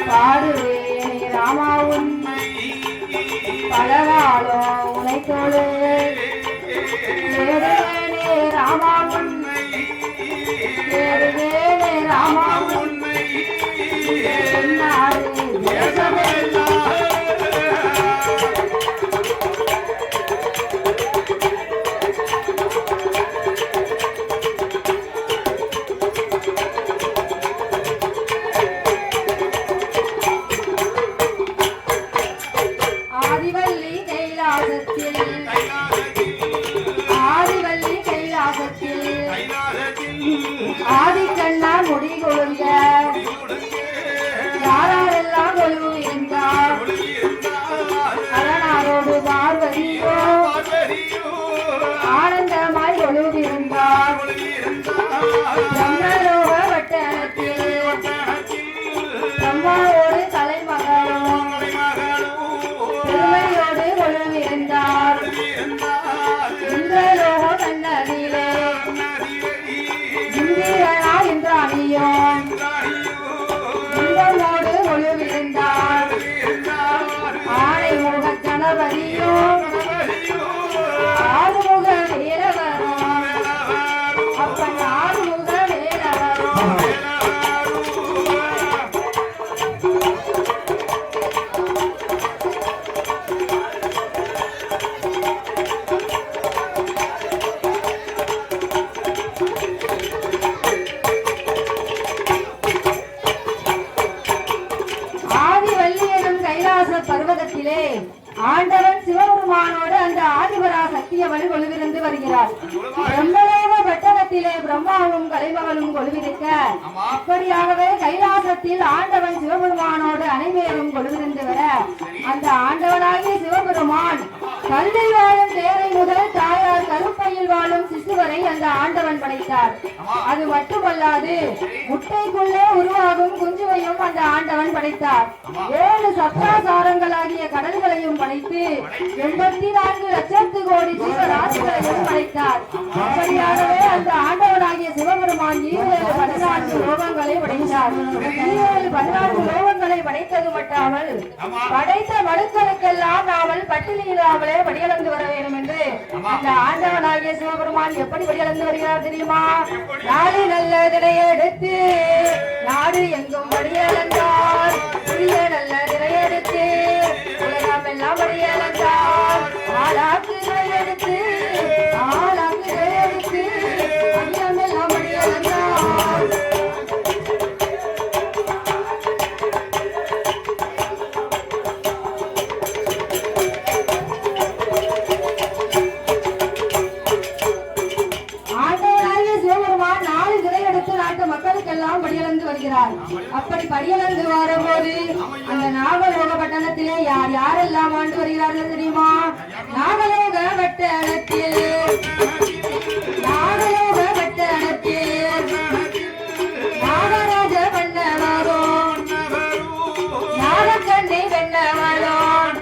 பாடுவேன் ராமாவும் பலவாளோ உனைத்தோடு தேடுவேனே ராமாவும் தேடுவேனே ராமாவும் ஆதிக்கண்ணா முடி கொழுங்க யாரெல்லாம் கொழுவு இருந்தார் அரணாரோடு பார்வதியோ ஆனந்தமாய் கொழுவிருந்தார் பிரம்மலோக வட்டத்தில் பிரம்மாவோடு தலைமகளும் பெருமையோடு கொழுவிருந்தார் இந்திரலோக தன்னதிலே இந்திரனோடு கொழுவிருந்தார் ஆணைமுக கணபதியும் ஆறுமுக வேலவரும் அப்பன் ஆறுமுக வேலவரும் பர்வதத்திலே ஆண்டவன் சிவபெருமானோடு அந்த ஆதிபரா சக்தியவள் கொழுவிருந்து வருகிறார். பிரம்மலோக பட்டணத்திலே பிரம்மாவும் கலைமகளும் கொழுவிருக்க இப்படியாகவே கைலாசத்தில் ஆண்டவன் சிவபெருமானோடு அனைவரும் கொழுவிருந்து வர அந்த ஆண்டவனாகிய சிவபெருமான் கல்லில் வாழும் தேரை முதல் தாயார் கருப்பையில் வாழும் சிசுவரை அந்த ஆண்டவன் படைத்தார். அது மட்டுமல்லாது முட்டைக்குள்ளே உருவாகும் குஞ்சுவையும் அந்த ஆண்டவன் படைத்தார். 7 சப்தாசாரங்களாகிய கடல்களையும் படைத்து 84 லட்சத்து கோடி ஜீவராசிகளையும் படைத்தார். அப்படியாகவே அந்த ஆண்டவனாகிய சிவபெருமான் 14 லோகங்களை படைத்தார். 14 லோகங்களை படைத்தது மட்டாமல் படைத்த மனுக்களுக்கெல்லாம் நாமல் பட்டியலில்லாமலே படியளந்து வர வேண்டும் என்று அந்த ஆண்டவனாகிய சிவபெருமான் எப்படி படியளந்து வருகிறார் தெரியுமா? நாடு நல்லதினை எடுத்து நாடு எங்கும் படியளந்தார், புதிய நல்லதினை எடுத்து உலகம் எல்லாம் படியளந்தார், ஆளாக்குகளை எடுத்து ஆளாக்குகளை எடுத்து அகிலம் எல்லாம் படியளந்தார். மக்களுக்கெல்லாம் படியளந்து வருகிறார். அப்படி படியளந்து வரும்போது அந்த நாகலோக பட்டணத்திலே யாரெல்லாம் ஆண்டு வருகிறார்கள் தெரியுமா? நாகலோக பட்டணத்தில் நாகராஜ பண்ணவரும் நாகக்கண்ணை வெண்ணவரும்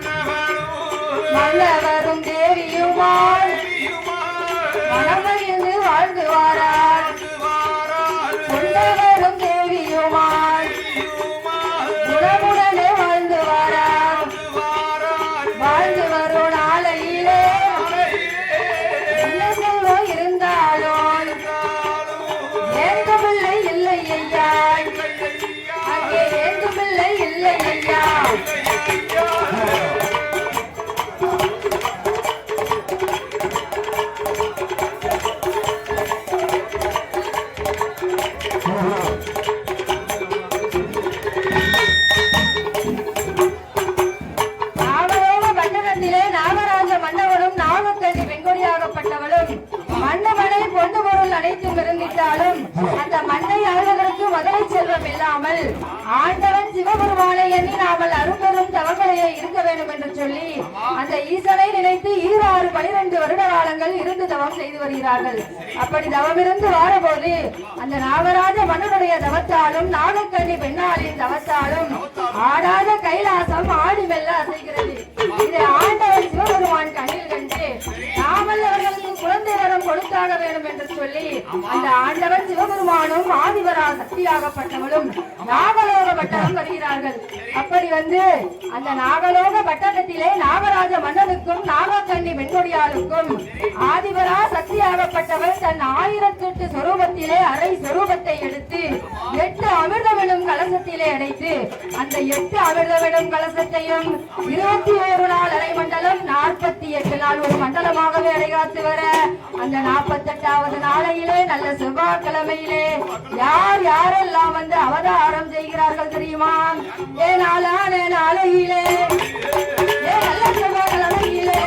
மல்லவரும் தேவியுமாள் மனமகிழ்ந்து வாழ்ந்து வாரார். கொண்டவரும் தேவியுமாள் குணமுடனே வாழ்ந்து வாரார். வாழ்ந்து வரும் நாளையிலே என்ன செல்வம் இருந்தாலும் ஏங்குமில்லை இல்லை ஐயா, அங்கே ஏங்குமில்லை இல்லை ஐயா. அனைத்தும் இருந்திட்டாலும் அந்த மண்ணை ஆளுவதற்கு முதலை செல்வம் இல்லாமல் ஆண்டவன் சிவபெருமானை எண்ணி நாமல் அரும்பெரும் தவங்களையே இருக்க வேண்டும் என்று சொல்லி அந்த ஈசனை நினைத்து 12 வருட காலங்கள் இருந்து தவம் செய்து வருகிறார்கள். அப்படி தவம் இருந்து வாரபோது அந்த நாகராஜ மன்னனுடைய தவத்தாலும் நாகக்கண்ணி பெண்ணாளின் தவத்தாலும் ஆடாத கைலாசம் ஆடி மெல்ல அசைகிறது. இதை ஆண்டவன் சிவபெருமான் கண்ணில் அந்த ஆண்டவன் சிவபெருமானும் ஆதிபரா சக்தியாகப்பட்டவளும் நாகலோக பட்டணம் வருகிறார்கள். அப்படி வந்து அந்த நாகலோக பட்டணத்திலே நாகராஜ மன்னனுக்கும் நாகக்கண்ணி வெண்கொடியாளுக்கும் ஆதிபரா சக்தியாகப்பட்டவள் தன் 1008 சொரூபத்திலே அரை சொரூபத்தை எடுத்து 8 அமிர்தமெனும் கலசத்திலே அடைத்து அந்த 8 அமிர்தமெனும் கலசத்தையும் 21 நாள் அரை மண்டலம் 48 நாள் ஒரு மண்டலமாகவே அடைகாத்து வர அந்த 48வது நாளையிலே நல்ல செவ்வாய்க்கிழமையிலே யார் யாரெல்லாம் வந்து அவதாரம் செய்கிறார்கள் தெரியுமா? நாளையிலே நல்ல செவ்வாய்க்கிழமையிலே